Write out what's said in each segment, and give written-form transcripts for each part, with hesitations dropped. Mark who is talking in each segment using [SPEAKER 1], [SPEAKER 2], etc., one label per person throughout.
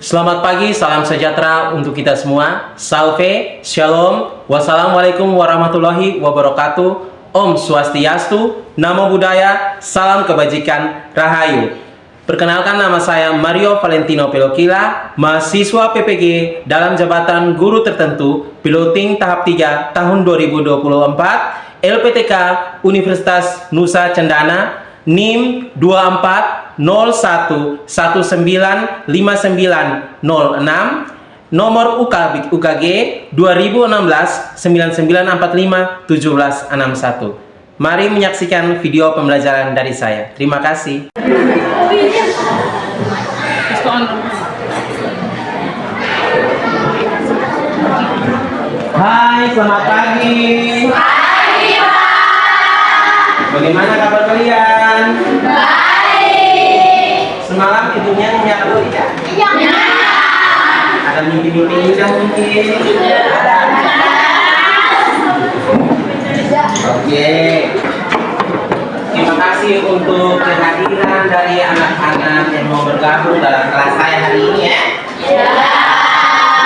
[SPEAKER 1] Selamat pagi, salam sejahtera untuk kita semua. Salve, shalom, wassalamualaikum warahmatullahi wabarakatuh. Om Swastiastu, Namo Buddhaya, salam kebajikan, Rahayu. Perkenalkan, nama saya Mario Valentino Pelokila, mahasiswa PPG dalam jabatan guru tertentu, piloting tahap 3 tahun 2024, LPTK Universitas Nusa Cendana, NIM 2401195906, nomor UKG 2016-9945-1761. Mari menyaksikan video pembelajaran dari saya. Terima kasih. Hai, selamat pagi.
[SPEAKER 2] Pagi, Pak.
[SPEAKER 1] Bagaimana kabar kalian?
[SPEAKER 2] Baik.
[SPEAKER 1] Semalam tidurnya nyenyak tidak?
[SPEAKER 2] Iya.
[SPEAKER 1] Ada mimpi-mimpi indah mungkin? Ada. Oke. Terima kasih untuk kehadiran dari anak-anak yang mau bergabung dalam kelas saya hari ini ya.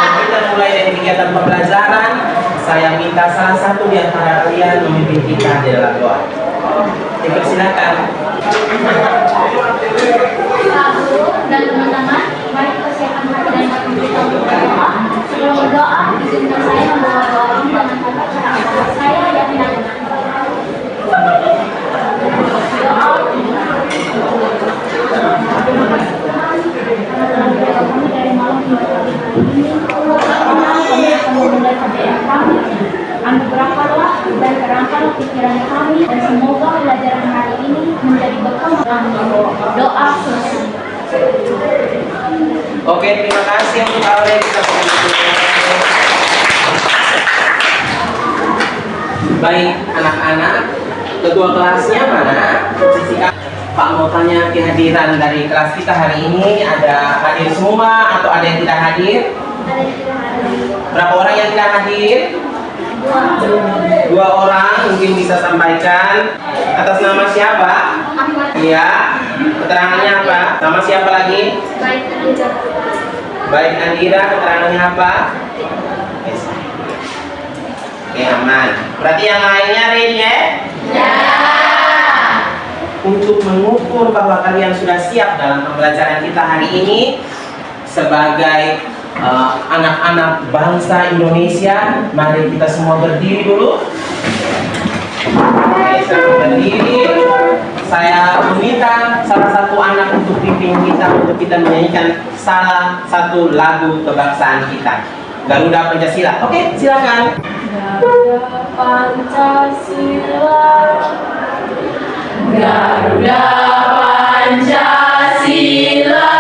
[SPEAKER 1] Dan kita mulai dari kegiatan pembelajaran. Saya minta salah satu di antara kalian memimpin kita di dalam doa. Dipersilakan.
[SPEAKER 2] Pak Guru dan teman-teman, mari kita siapkan hati dan batin kita untuk berdoa. Sebelum berdoa, izinkan saya membawa doa ini dengan kata cara saya yang tidak benar. Doa. Terima kasih Tuhan karena telah menjaga kami dari malam hingga pagi hari ini. Kami akan memulai KBM kami. Anugerahkanlah dan terangkanlah pikiran kami, dan semoga pelajaran hari ini menjadi bekal kami. Doa selesai.
[SPEAKER 1] Oke, terima kasih untuk Aure. Kita baik, anak-anak, ketua kelasnya mana? Sisikan. Pak mau tanya kehadiran dari kelas kita hari ini, ada hadir semua atau ada yang tidak hadir?
[SPEAKER 2] Ada yang tidak hadir.
[SPEAKER 1] Berapa orang yang tidak hadir? Dua orang, mungkin bisa sampaikan. Atas nama siapa?
[SPEAKER 2] Ahmad.
[SPEAKER 1] Iya. Keterangannya apa? Nama siapa lagi?
[SPEAKER 2] Baik, Andira.
[SPEAKER 1] Baik Andira, keterangannya apa? Oke, aman. Berarti yang lainnya ready ya?
[SPEAKER 2] Ya.
[SPEAKER 1] Untuk mengukur bahwa kalian sudah siap dalam pembelajaran kita hari ini sebagai anak-anak bangsa Indonesia, mari kita semua berdiri dulu. Oke, saya berdiri. Saya meminta salah satu anak untuk pimpin kita untuk kita menyanyikan salah satu lagu kebangsaan kita, Garuda Pancasila. Oke, silakan.
[SPEAKER 2] Garuda Pancasila. Garuda Pancasila.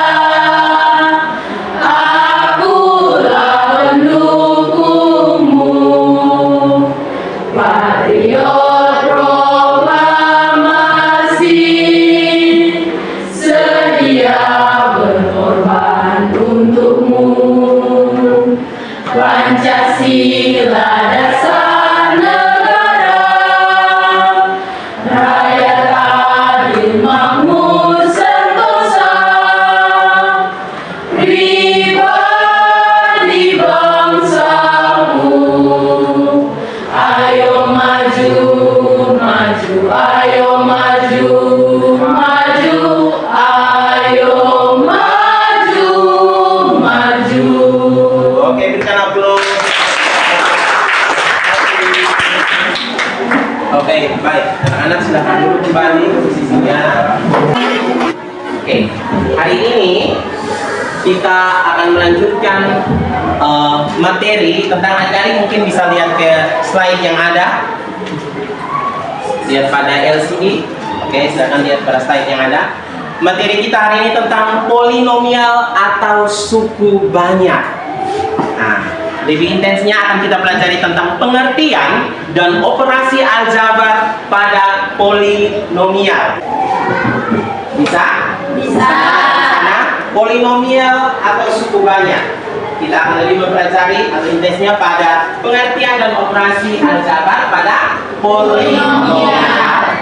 [SPEAKER 2] Akulah pendukungmu, patriot proklamasi, sedia berkorban untukmu. Pancasila dasar negara, rakyat adil makmur sentosa, pribadi bangsaku. Ayo maju, maju, ayo maju, maju, ayo maju, maju.
[SPEAKER 1] Oke, berikan aplaus. Oke, baik. Anak-anak silahkan duduk kembali ke posisinya. Oke, hari ini kita akan melanjutkan materi tentang adik-adik. Mungkin bisa lihat ke slide yang ada. Lihat pada LCD. Oke, silahkan lihat pada slide yang ada. Materi kita hari ini tentang polinomial atau suku banyak. Nah, lebih intensnya akan kita pelajari tentang pengertian dan operasi aljabar pada polinomial. Bisa?
[SPEAKER 2] Bisa.
[SPEAKER 1] Karena polinomial atau suku banyak. Kita akan lebih mempelajari atau intensnya pada pengertian dan operasi aljabar pada polinomial.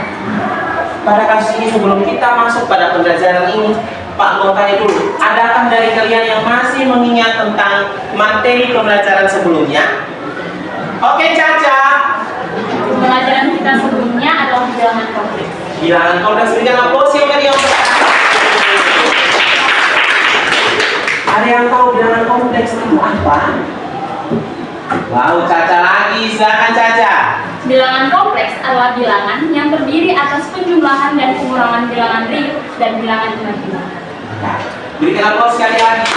[SPEAKER 1] Pada kasus ini, sebelum kita masuk pada pembelajaran ini, Pak mau tanya dulu, adakah dari kalian yang masih masih mengingat tentang materi pembelajaran sebelumnya? Oke, Caca.
[SPEAKER 2] Pembelajaran kita sebelumnya adalah bilangan kompleks.
[SPEAKER 1] Bilangan kompleks, berikan aplaus yang meriah. Ada yang tahu bilangan kompleks itu apa? Wow, Caca lagi. Silakan Caca.
[SPEAKER 2] Bilangan kompleks adalah bilangan yang terdiri atas penjumlahan dan pengurangan bilangan real dan bilangan imajiner.
[SPEAKER 1] Berikan aplaus sekali lagi.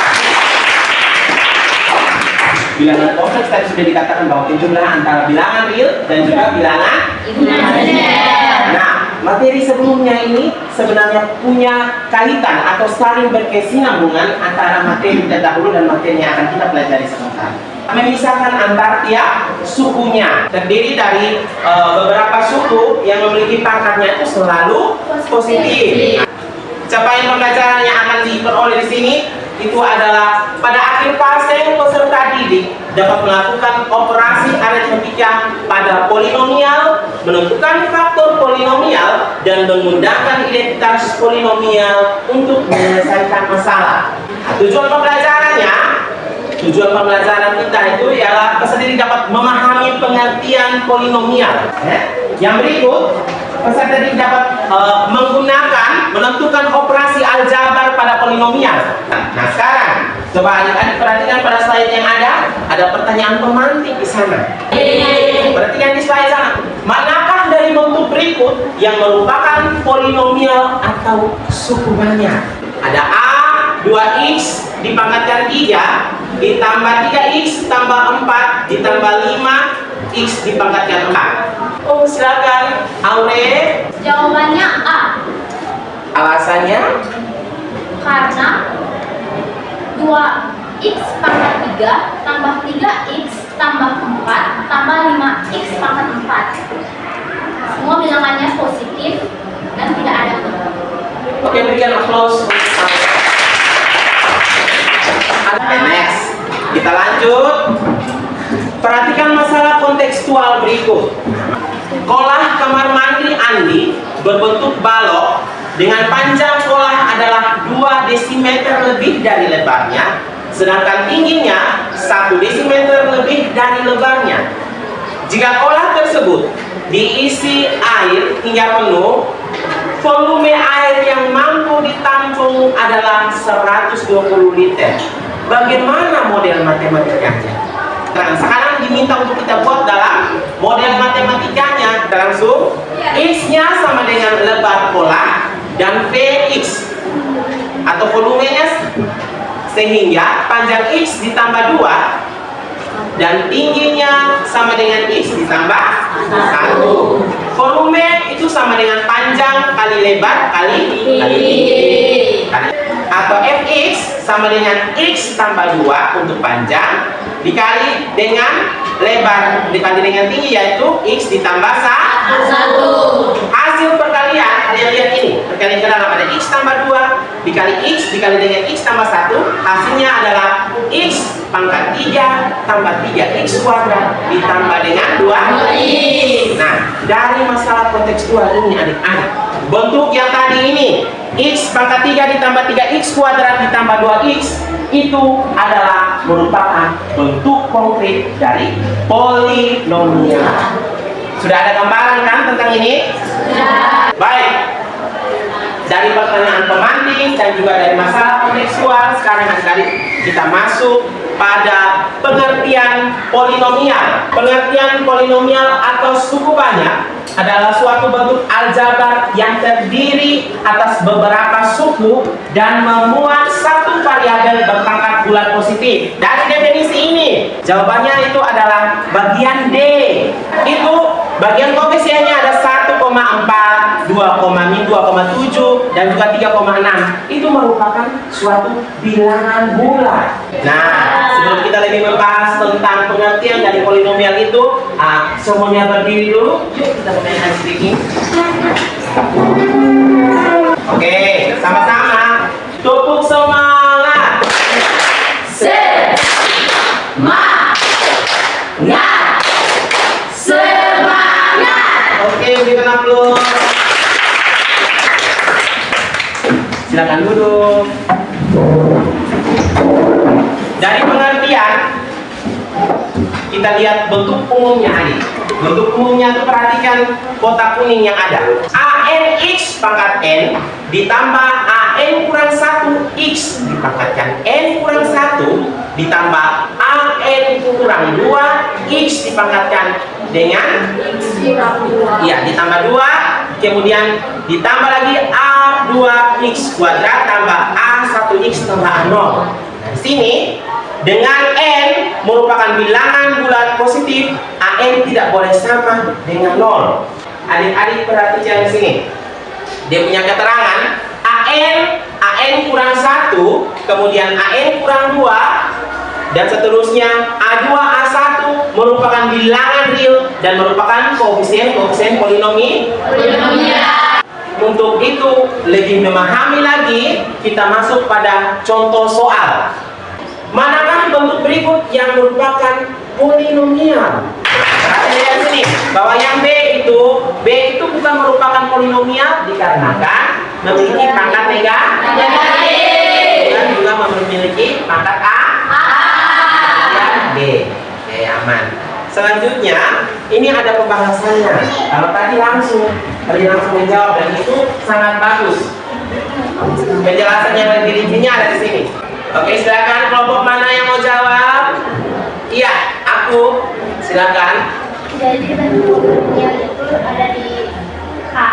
[SPEAKER 1] Bilangan kompleks tadi sudah dikatakan bahwa penjumlahan antara bilangan real dan juga bilangan
[SPEAKER 2] imajiner.
[SPEAKER 1] Nah, materi sebelumnya ini sebenarnya punya kaitan atau saling berkesinambungan antara materi terdahulu dan materi yang akan kita pelajari sebentar. Memisahkan antar tiap sukunya, terdiri dari beberapa suku yang memiliki pangkatnya itu selalu positif. Capaian pembelajaran yang akan diperoleh di sini itu adalah pada akhir fase peserta didik dapat melakukan operasi aritmetika pada polinomial, menentukan faktor polinomial, dan menggunakan identitas polinomial untuk menyelesaikan masalah. Tujuan pembelajaran kita itu ialah peserta didik dapat memahami pengertian polinomial. Yang berikut, peserta didik dapat menentukan operasi aljabar pada polinomial. Nah, sekarang coba adik-adik perhatikan pada slide yang ada pertanyaan pemantik di sana. Perhatikan di slide sana. Manakah dari bentuk berikut yang merupakan polinomial atau suku banyak? Ada A 2x dipangkatkan 3 ditambah 3x tambah 4 ditambah 5x dipangkatkan 4. Oh, silakan Aure.
[SPEAKER 2] Jawabannya A.
[SPEAKER 1] Alasannya?
[SPEAKER 2] Karena 2x pangkat 3 tambah 3x tambah 4 tambah 5x pangkat 4. Semua bilangannya positif dan tidak ada kurang.
[SPEAKER 1] Oke, berikan aplaus. Oke, next. Kita lanjut. Perhatikan masalah kontekstual berikut. Kolah kamar mandi Andi berbentuk balok dengan panjang kolah adalah 2 desimeter lebih dari lebarnya, sedangkan tingginya 1 desimeter lebih dari lebarnya. Jika kolah tersebut diisi air hingga penuh, volume air yang mampu ditampung adalah 120 liter. Bagaimana model matematikanya? Nah, sekarang diminta untuk kita buat dalam model matematikanya. Kita langsung X-nya sama dengan lebar kolah dan Vx atau volumenya, sehingga panjang X ditambah 2 dan tingginya sama dengan X ditambah 1. Volume itu sama dengan panjang kali lebar kali tinggi. Atau Fx sama dengan X tambah 2 untuk panjang dikali dengan lebar dikali dengan tinggi, yaitu X ditambah 1. Hasil perkalian, kalian lihat ini, perkalian ke dalam ada X tambah 2 dikali X dikali dengan X tambah 1, hasilnya adalah X pangkat 3 tambah 3X kuadrat ditambah dengan 2. Nah, dari masalah kontekstual ini adik-adik, bentuk yang tadi ini X pangkat 3 ditambah 3X kuadrat ditambah 2X itu adalah merupakan bentuk konkret dari polinomial. Sudah ada gambaran kan tentang ini? Ya. Baik. Dari pertanyaan pemantik dan juga dari masalah kontekstual, sekarang adik-adik kita masuk pada pengertian polinomial. Pengertian polinomial atau suku banyak adalah suatu bentuk aljabar yang terdiri atas beberapa suku dan memuat satu variabel berpangkat bulat positif. Dari definisi ini, jawabannya itu adalah bagian D. Itu bagian koefisiennya ada 1,4, 2,7 dan juga 3,6. Itu merupakan suatu bilangan bulat. Nah, sebelum kita lebih membahas tentang pengertian dari polinomial itu, semuanya berdiri dulu. Yuk kita bermain sedikit. Oke, sama-sama. Tepuk semangat. Semangat. Semangat. Oke, berikan aplaus. Silakan duduk. kita lihat bentuk umumnya adik. Bentuk umumnya itu perhatikan kotak kuning yang ada. ANX pangkat N ditambah AN kurang 1 X dipangkatkan N kurang 1 ditambah AN kurang 2 X dipangkatkan dengan iya ditambah 2, kemudian ditambah lagi A2X kuadrat tambah A1X tambah A0. Nah, di sini dengan N merupakan bilangan bulat positif, AN tidak boleh sama dengan 0. Adik-adik perhatikan di sini. Dia punya keterangan AN kurang 1, kemudian AN kurang 2, dan seterusnya A2, A1 merupakan bilangan real dan merupakan koefisien polinomial. Untuk itu lebih memahami lagi, kita masuk pada contoh soal. Manakah bentuk berikut yang merupakan polinomial? Perhatikan sini bahwa yang B itu bukan merupakan polinomial dikarenakan memiliki pangkat negatif dan juga memiliki pangkat A dan B. Oke, aman. Selanjutnya ini ada pembahasannya. Kalau tadi langsung menjawab dan itu sangat bagus. Penjelasannya lebih rincinya ada di sini. Oke, silakan kelompok mana yang mau jawab? Iya, aku. Silakan.
[SPEAKER 2] Jadi bentuk polinomial itu ada di A.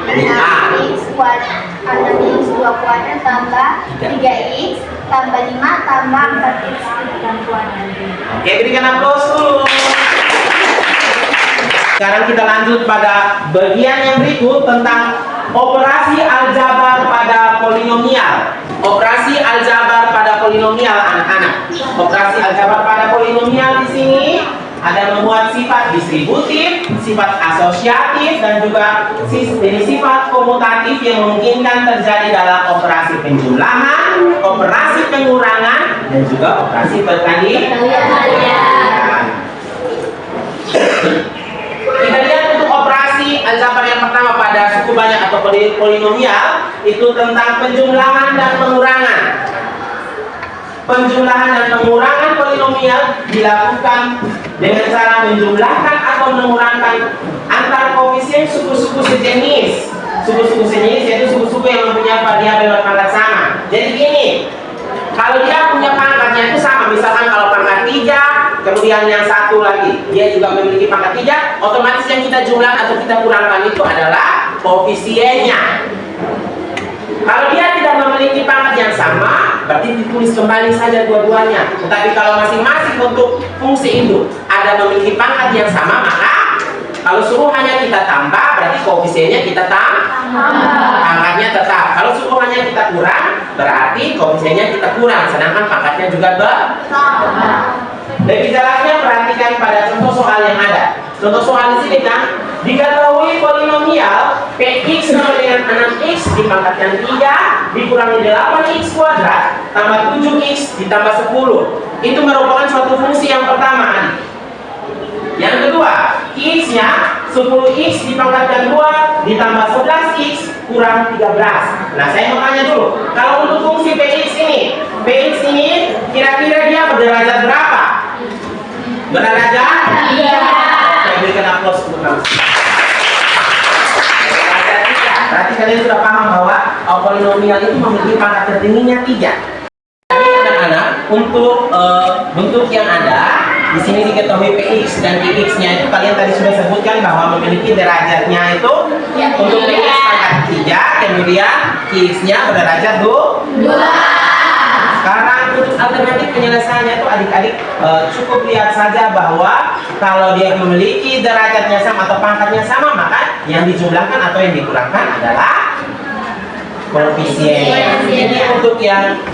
[SPEAKER 1] Di A.
[SPEAKER 2] X kuadrat, ada X 2 kuadrat tambah 3X tambah 5 tambah 4X dan kuadrat.
[SPEAKER 1] Oke, berikan aplaus dulu. Sekarang kita lanjut pada bagian yang berikut tentang operasi aljabar pada polinomial. Operasi aljabar pada polinomial, anak-anak. Operasi aljabar pada polinomial di sini ada memuat sifat distributif, sifat asosiatif, dan juga sifat komutatif yang memungkinkan terjadi dalam operasi penjumlahan, operasi pengurangan, dan juga operasi perkalian. Kita lihat untuk operasi aljabar yang pertama pada suku banyak atau polinomial itu tentang penjumlahan dan pengurangan. Penjumlahan dan pengurangan polinomial dilakukan dengan cara menjumlahkan atau mengurangkan antar koefisien suku-suku sejenis. Suku-suku sejenis yaitu suku-suku yang mempunyai variabel berpangkat sama. Jadi gini, kalau dia punya pangkatnya itu sama, misalkan kalau pangkat 3, kemudian yang satu lagi dia juga memiliki pangkat 3, otomatis yang kita jumlahkan atau kita kurangkan itu adalah koefisiennya. Kalau dia tidak memiliki pangkat yang sama, berarti ditulis kembali saja dua-duanya. Tetapi kalau masing-masing untuk fungsi itu ada memiliki pangkat yang sama, maka kalau suruh hanya kita tambah, berarti koefisiennya kita tambah, pangkatnya tetap. Kalau suruh hanya kita kurang, berarti koefisiennya kita kurang, sedangkan pangkatnya juga bertambah. Lebih jelasnya perhatikan pada contoh soal yang ada. Contoh soal di sini kan, diketahui polinomial Px sama dengan 6x dipangkatkan 3 dikurangi 8x kuadrat tambah 7x ditambah 10. Itu merupakan suatu fungsi yang pertama. Yang kedua, x-nya 10x dipangkatkan 2 ditambah 11x kurang 13. Nah, saya mau tanya dulu, kalau untuk fungsi Px ini kira-kira dia berderajat berapa? Berderajat? Iya. Saya berikan aplaus untuk kamu. Berarti kalian sudah paham bahwa polinomial itu memiliki pangkat tertingginya 3. Anak-anak, untuk bentuk yang ada di sini diketahui Px dan Qx-nya itu kalian tadi sudah sebutkan bahwa memiliki derajatnya itu untuk Px pangkat 3, kemudian Qx-nya berderajat 2. Sekarang untuk alternatif penyelesaiannya itu adik-adik cukup lihat saja bahwa kalau dia memiliki derajatnya sama atau pangkatnya sama, maka yang dijumlahkan atau yang dikurangkan adalah koefisien. Ini untuk yang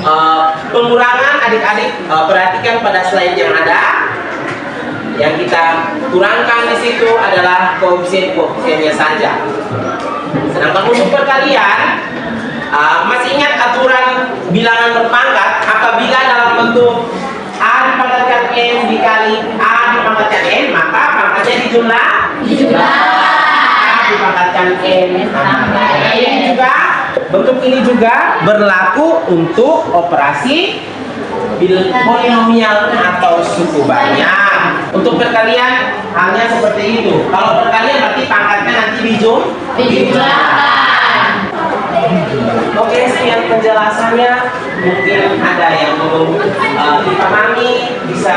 [SPEAKER 1] pengurangan, adik-adik perhatikan pada slide yang ada. Yang kita kurangkan di situ adalah koefisien-koefisiennya saja. Sedangkan untuk perkalian, masih ingat aturan bilangan berpangkat? Apabila dalam bentuk A dipangkatkan N dikali A dipangkatkan N, maka pangkatnya dijumlah. A dipangkatkan N tambah N juga. Bentuk ini juga berlaku untuk operasi polinomial atau suku banyak. Untuk perkalian halnya seperti itu. Kalau perkalian berarti pangkatnya nanti dijumlahkan. Oke, sekian penjelasannya. Mungkin ada yang belum dipahami, bisa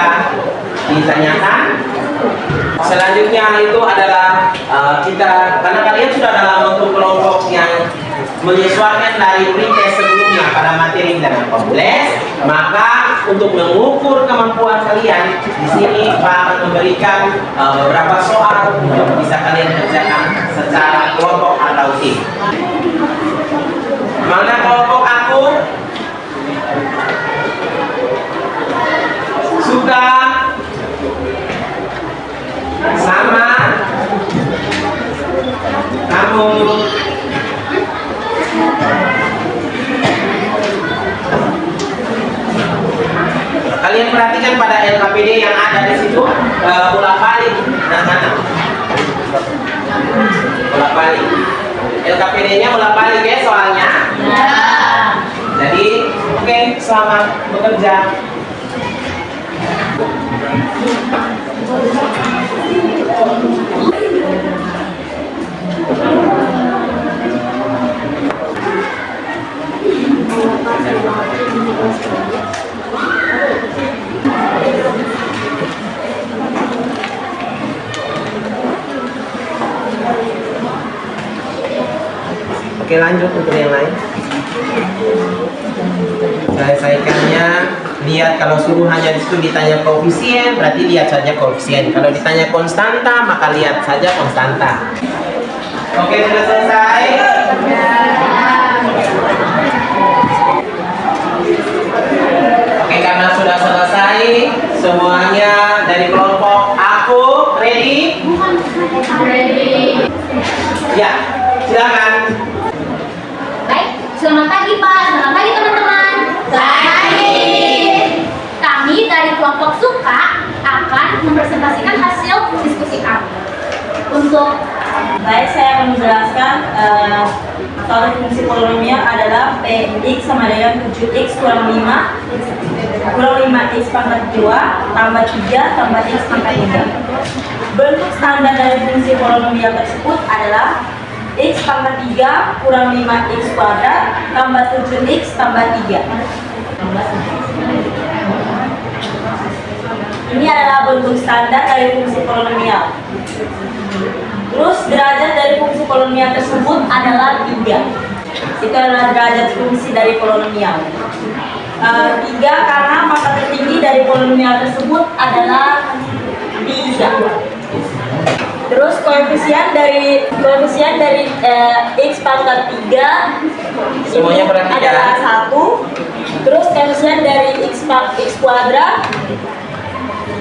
[SPEAKER 1] ditanyakan. Selanjutnya itu adalah kita, karena kalian sudah dalam bentuk kelompok yang menyesuaikan dari pretest sebelumnya pada materi dengan kompleks, maka untuk mengukur kemampuan kalian di sini Pak akan memberikan beberapa soal untuk bisa kalian kerjakan secara kelompok atau tim. Mana kelompok aku? Suka sama kamu. Kalian perhatikan pada LKPD yang ada di situ, bolak-balik. Bolak-balik. LKPD-nya bolak-balik ya soalnya. Jadi, oke, selamat bekerja. Oke, lanjut untuk yang lain. Selesaikannya, lihat kalau suruh hanya di situ ditanya koefisien, berarti lihat saja koefisien. Kalau ditanya konstanta, maka lihat saja konstanta. Oke, sudah selesai. Oke, karena sudah selesai semuanya dari kelompok aku, ready?
[SPEAKER 2] Ready.
[SPEAKER 1] Ya, silakan.
[SPEAKER 2] Baik, selamat pagi Pak, selamat pagi teman-teman. Selamat pagi. Kami dari kelompok suka akan mempresentasikan hasil diskusi kami. Untuk
[SPEAKER 3] Baik, saya akan menjelaskan suatu fungsi polinomial adalah Px sama dengan 7x kurang 5x pangkat 2 tambah 3 tambah x pangkat 3. Bentuk standar dari fungsi polinomial tersebut adalah x pangkat 3 kurang 5x kuadrat tambah 7x tambah 3. Ini adalah bentuk standar dari fungsi polinomial. Terus derajat dari fungsi polinomial tersebut adalah 3. Itu adalah derajat fungsi dari polinomial. 3 karena pangkat tertinggi dari polinomial tersebut adalah 3. Terus koefisien dari x pangkat 3
[SPEAKER 1] Semuanya perhatikan.
[SPEAKER 3] adalah 1. Terus koefisien dari x kuadrat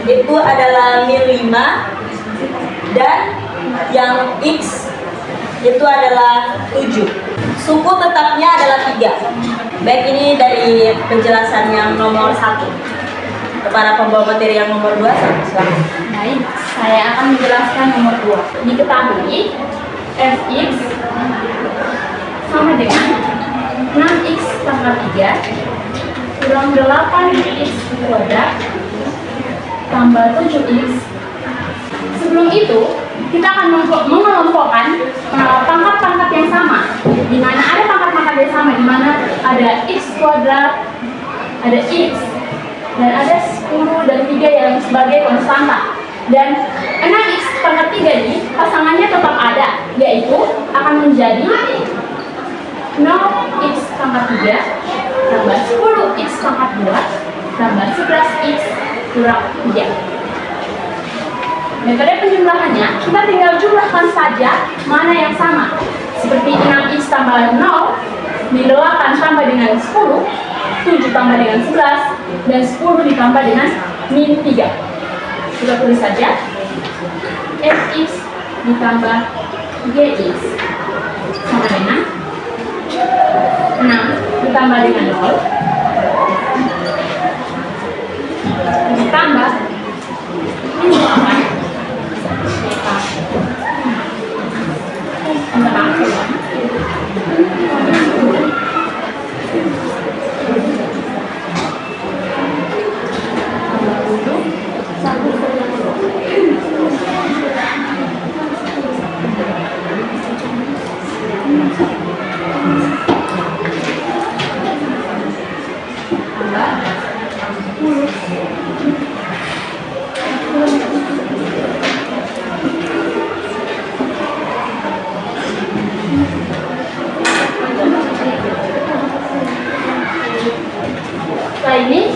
[SPEAKER 3] itu adalah min 5, dan yang x itu adalah 7. Suku tetapnya adalah 3. Baik, ini dari penjelasan yang nomor 1. Kepada pembawa materi yang nomor 2, silakan.
[SPEAKER 2] baik, saya akan menjelaskan nomor 2. Diketahui fx sama dengan 6x pangkat 3 kurang 8x kuadrat tambah 7x. Sebelum itu, kita akan mengelompokkan pangkat-pangkat yang sama, di mana ada pangkat-pangkat yang sama, di mana ada x kuadrat, ada x, dan ada 10 dan 3 yang sebagai konstanta. Dan 6x pangkat 3 ini pasangannya tetap ada, yaitu akan menjadi 0x pangkat 3 tambah 10x pangkat 2 tambah 11x kurang 3. Metode penjumlahannya, kita tinggal jumlahkan saja mana yang sama. Seperti 6x tambah 0, didoakan tambah dengan 10, 7 tambah dengan 11, dan 10 ditambah dengan min 3. Kita tulis saja, fx ditambah gx sama dengan 6 ditambah dengan 0, ditambah min 8,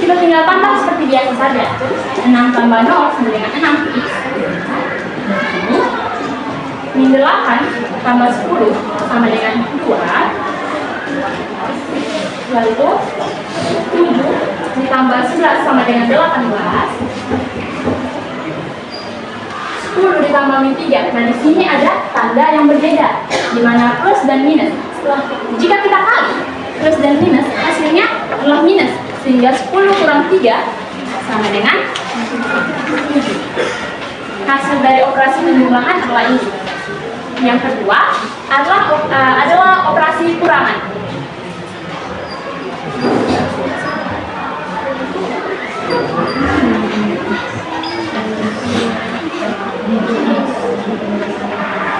[SPEAKER 2] kita tinggal tambah seperti biasa saja. 6 tambah 0 sama dengan 6x. Min 8 tambah 10 sama dengan 2. Lalu 7 ditambah 11 sama dengan 18. 10 ditambah min 3. Nah, di sini ada tanda yang berbeda, di mana plus dan minus. Jika kita kali plus dan minus, hasilnya adalah minus, sehingga 10 kurang 3 sama dengan 7. Hasil dari operasi penjumlahan adalah ini. Yang kedua adalah operasi kurangan.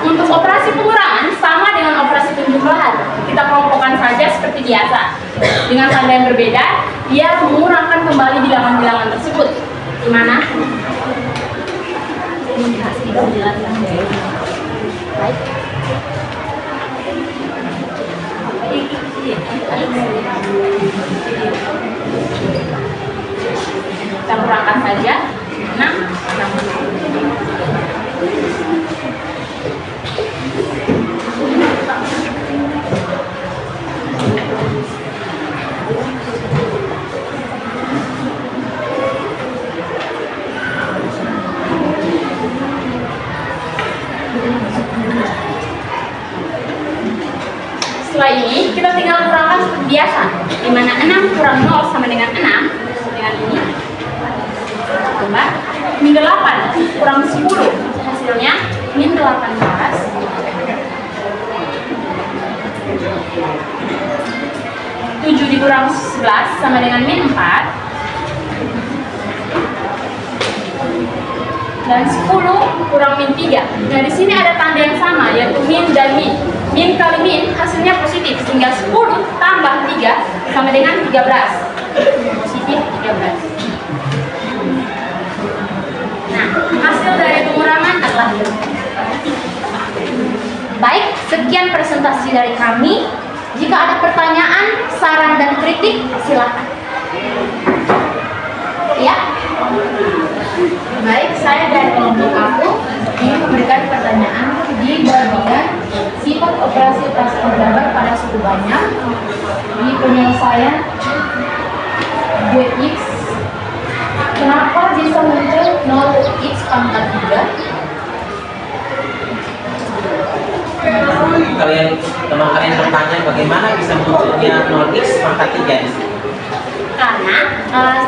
[SPEAKER 2] Untuk operasi pengurangan sama dengan operasi penjumlahan. Kita kelompokkan saja seperti biasa. Dengan tanda yang berbeda, dia mengurangkan kembali bilangan-bilangan tersebut. Di mana? Baik. Kita kurangkan saja. Nah, setelah ini kita tinggal kurangkan seperti biasa, di mana 6 kurang 0 sama dengan 6 dengan ini. Tambah min 8 kurang 10, hasilnya min 18. 7 dikurang 11 sama dengan min 4. Dan 10 kurang min 3. Nah, di sini ada tanda yang sama, yaitu min dan min. Min kali min hasilnya positif, sehingga 10 tambah 3 sama dengan 13. Positif 13. Nah, hasil dari pengurangan adalah ini. Baik, sekian presentasi dari kami. Jika ada pertanyaan, saran, dan kritik, silakan. Ya. Baik, saya dari kelompok aku ingin memberikan pertanyaan di bagian sifat operasi aljabar pada suku banyak di penyelesaian Dx. Kenapa bisa muncul 0x pangkat 3?
[SPEAKER 1] Teman kalian bertanya bagaimana bisa munculnya 0x pangkat 3 di sini?
[SPEAKER 2] Karena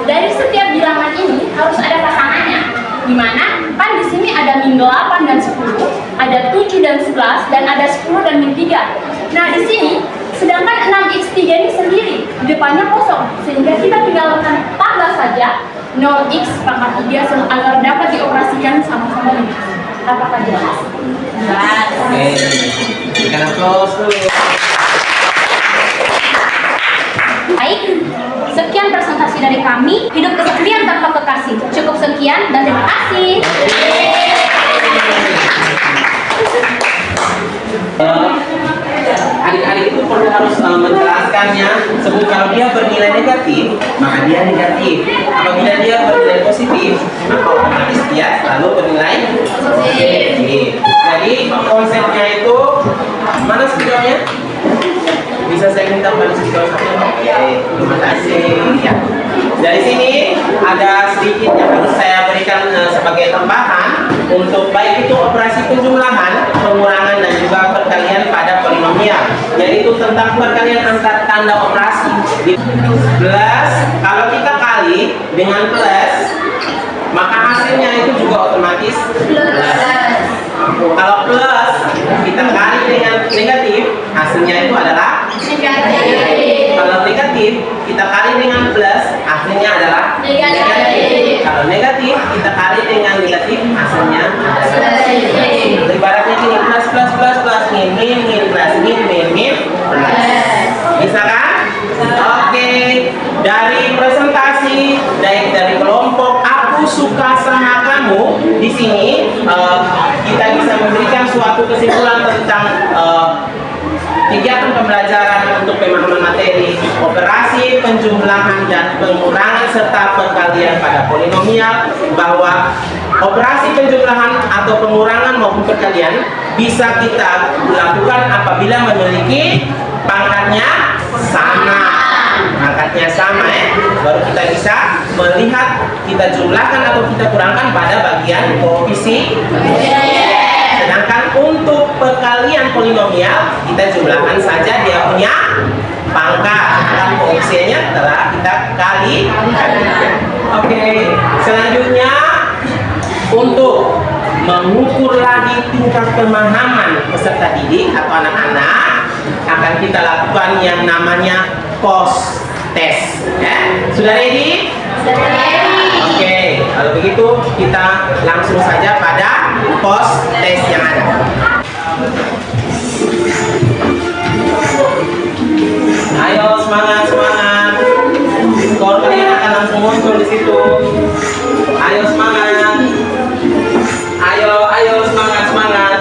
[SPEAKER 2] dari setiap bilangan ini harus ada pasangannya, di mana kan di sini ada min 8 dan 10, ada 7 dan 11, dan ada 10 dan min 3. Nah, di sini sedangkan 6x3 ini sendiri di depannya kosong, sehingga kita tinggalkan tambah saja 0x pangkat 3 agar dapat dioperasikan sama-sama dengan. Apakah jelas? Jelas.
[SPEAKER 1] Oke, berikan applause dulu.
[SPEAKER 2] Baik, sekian presentasi dari kami. Hidup kesaktian tanpa kekasih. Cukup sekian dan terima kasih.
[SPEAKER 1] Adik-adik itu perlu harus menjelaskannya. Sebab kalau dia bernilai negatif, maka dia negatif. Apabila dia bernilai positif, maka otomatis dia selalu bernilai positif. Jadi konsepnya itu mana videonya? Bisa saya minta pada video satu? Oke, terima kasih. Ya. Dari sini ada sedikit yang harus saya berikan sebagai tambahan untuk baik itu operasi penjumlahan, pengurangan, dan juga perkalian pada polinomial. Jadi itu tentang perkalian antar tanda operasi. Plus, kalau kita kali dengan plus, maka hasilnya itu juga otomatis plus. Kalau plus kita kali dengan negatif, hasilnya itu adalah negatif. Kalau negatif kita kali dengan plus, hasilnya adalah negatif. Kalau negatif kita kali dengan negatif, hasilnya adalah positif. Ibaratnya gini, plus plus plus plus min min min plus min min min plus. Bisa kan? Oke. Dari presentasi dari kelompok aku suka sama kamu di sini kita bisa memberikan suatu kesimpulan tentang kegiatan pembelajaran untuk untuk pemahaman materi operasi penjumlahan dan pengurangan serta perkalian pada polinomial, bahwa operasi penjumlahan atau pengurangan maupun perkalian bisa kita lakukan apabila memiliki pangkatnya sama. Pangkatnya sama baru kita bisa melihat kita jumlahkan atau kita kurangkan pada bagian koefisien. Sedangkan untuk perkalian polinomial kita jumlahkan saja dia punya pangkat, dan koefisiennya telah kita kali. Oke, selanjutnya untuk mengukur lagi tingkat pemahaman peserta didik atau anak-anak, akan kita lakukan yang namanya post test. Ya, sudah ready?
[SPEAKER 2] Sudah ready.
[SPEAKER 1] Oke, kalau begitu kita langsung saja pada post test yang ada. Ayo semangat semangat. Skor kalian akan langsung muncul di situ. Ayo semangat. Ayo semangat semangat.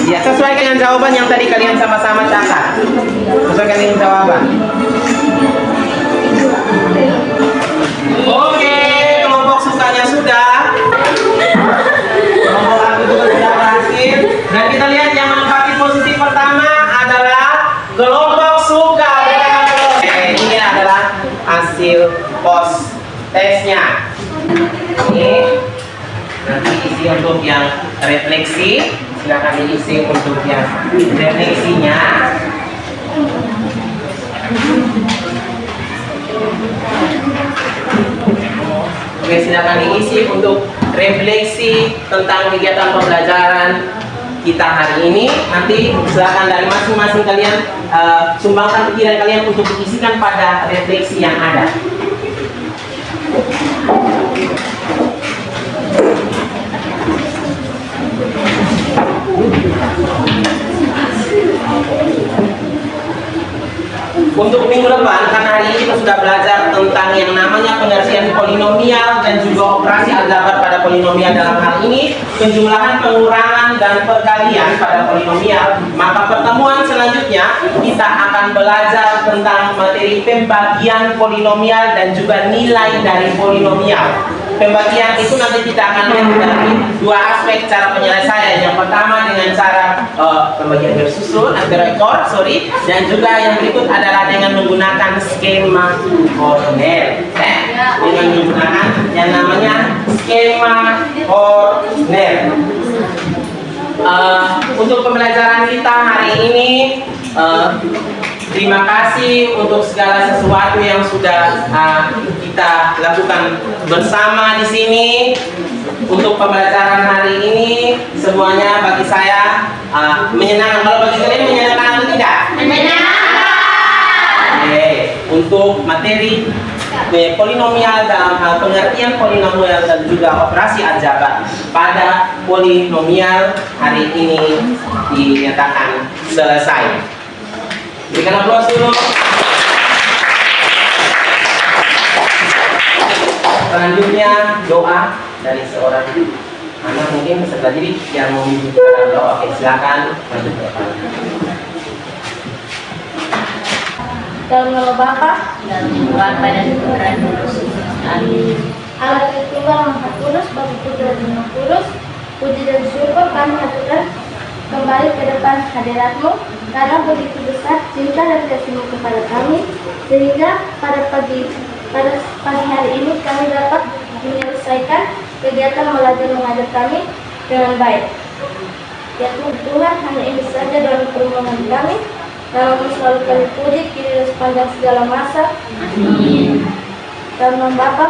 [SPEAKER 1] Ya, sesuaikan dengan jawaban yang tadi kalian sama-sama catat. Sesuaikan dengan jawaban. Oke, kelompok sukanya sudah. Kelompok aku juga sudah berhasil. Dan kita lihat yang menempati posisi pertama adalah kelompok suka. Oke, ini adalah hasil post testnya. Ini nanti isi untuk yang refleksi. Silakan diisi untuk yang refleksinya. Oke, silakan diisi untuk refleksi tentang kegiatan pembelajaran kita hari ini. Nanti silakan dari masing-masing kalian sumbangkan pikiran kalian untuk diisikan pada refleksi yang ada. Untuk minggu depan, karena hari ini kita sudah belajar tentang yang namanya pengertian polinomial dan juga operasi aljabar pada polinomial. Dalam hal ini penjumlahan, pengurangan, dan perkalian pada polinomial. Maka pertemuan selanjutnya kita akan belajar tentang materi pembagian polinomial dan juga nilai dari polinomial. Pembagian itu nanti kita akan lihat dari dua aspek cara penyelesaian. Yang pertama dengan cara pembagian bersusun atau rekor, dan juga yang berikut adalah dengan menggunakan skema Cornell. Dengan menggunakan yang namanya skema Cornell. Untuk pembelajaran kita hari ini, terima kasih untuk segala sesuatu yang sudah kita lakukan bersama di sini. Untuk pembelajaran hari ini semuanya bagi saya menyenangkan. Kalau bagi kalian menyenangkan atau tidak?
[SPEAKER 2] Menyenangkan.
[SPEAKER 1] Oke, untuk materi polinomial dalam hal pengertian polinomial dan juga operasi aljabar pada polinomial hari ini dinyatakan selesai. Berikan aplaus dulu. Selanjutnya doa dari seorang anak mungkin peserta didik yang memimpin doa. Oke, silakan.
[SPEAKER 2] Dalam nama Bapa
[SPEAKER 3] Dan Bapa dan Putra dan Roh Kudus. Amin.
[SPEAKER 2] Allah Tritunggal Maha Kudus, Bapa Putra dan Roh Kudus, puji dan syukur kami haturkan kembali ke depan hadirat-Mu karena begitu besar cinta dan kasih-Mu kepada kami, sehingga pada pagi hari ini kami dapat menyelesaikan kegiatan belajar mengajar kami dengan baik. Ya Tuhan, hanya ini saja dalam permohonan kami. Nama-Mu selalu kami puji kini dan sepanjang segala masa.
[SPEAKER 3] Amin.
[SPEAKER 2] Dalam nama Bapa.